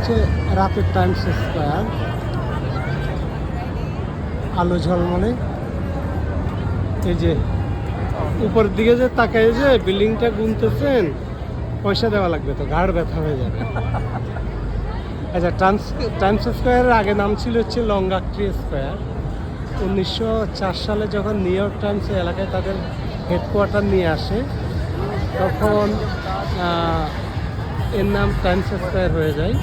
হচ্ছে রাতের Times square, আলো ঝলমলে। এই যে উপরের দিকে যে তাকায় যে বিল্ডিংটা গুনতেছেন, পয়সা দেওয়া লাগবে, তো ঘাড় ব্যথা হয়ে যাবে। আচ্ছা, টাইমস স্কোয়ারের আগে নাম ছিল হচ্ছে লংগাক্ট্রি স্কোয়ার। 1904 সালে যখন নিউ ইয়র্ক টাইমস এলাকায় তাদের হেডকোয়ার্টার নিয়ে আসে, তখন এর নাম টাইমস স্কোয়ার হয়ে যায়।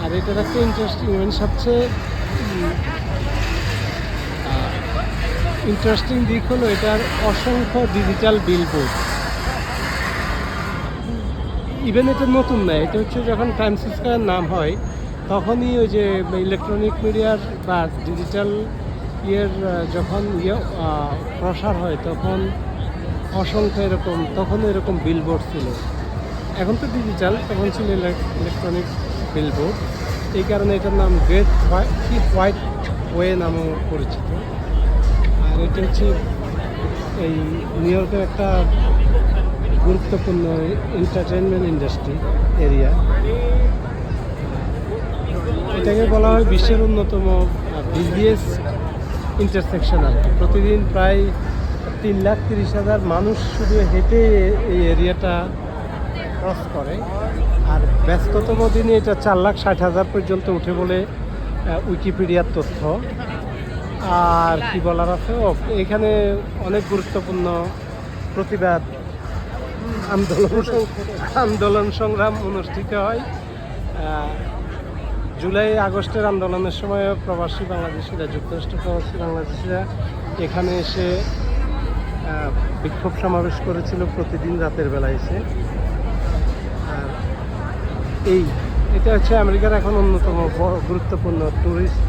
আর এটার একটা ইন্টারেস্টিং, মানে সবচেয়ে ইন্টারেস্টিং দিক হলো এটার অসংখ্য ডিজিটাল বিলবোর্ড। ইভেন এটা নতুন না, এটা হচ্ছে যখন টাইমস স্কোয়ার নাম হয় তখনই ওই যে ইলেকট্রনিক মিডিয়ার বা ডিজিটাল যখন প্রসার হয় তখন অসংখ্য তখন এরকম বিলবোর্ড ছিল। এখন তো ডিজিটাল, তখন ছিল ইলেকট্রনিক বিলবোর্ড। এই কারণে এটার নাম গ্রেট হোয়াইট ওয়ে নামেও পরিচিত। আর এটা হচ্ছে এই নিউ ইয়র্কের একটা গুরুত্বপূর্ণ এন্টারটেনমেন্ট ইন্ডাস্ট্রি এরিয়া। এটাকে বলা হয় বিশ্বের অন্যতম বিজিএস ইন্টারসেকশন। আর প্রতিদিন প্রায় 3,30,000 মানুষ শুধু হেঁটে এই এরিয়াটা ক্রস করে। আর ব্যস্ততম দিনে এটা 4,60,000 পর্যন্ত উঠে বলে উইকিপিডিয়ার তথ্য। আর কি বলার আছে, এখানে অনেক গুরুত্বপূর্ণ প্রতিবাদ আন্দোলন সংগ্রাম অনুষ্ঠিত হয়। জুলাই আগস্টের আন্দোলনের সময় প্রবাসী বাংলাদেশিরা, যুক্তরাষ্ট্র প্রবাসী বাংলাদেশিরা এখানে এসে বিক্ষোভ সমাবেশ করেছিল প্রতিদিন রাতের বেলা এসে। আর এটা হচ্ছে আমেরিকার এখন অন্যতম গুরুত্বপূর্ণ ট্যুরিস্ট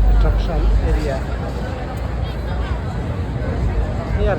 অ্যাট্রাকশন এরিয়া। এই আর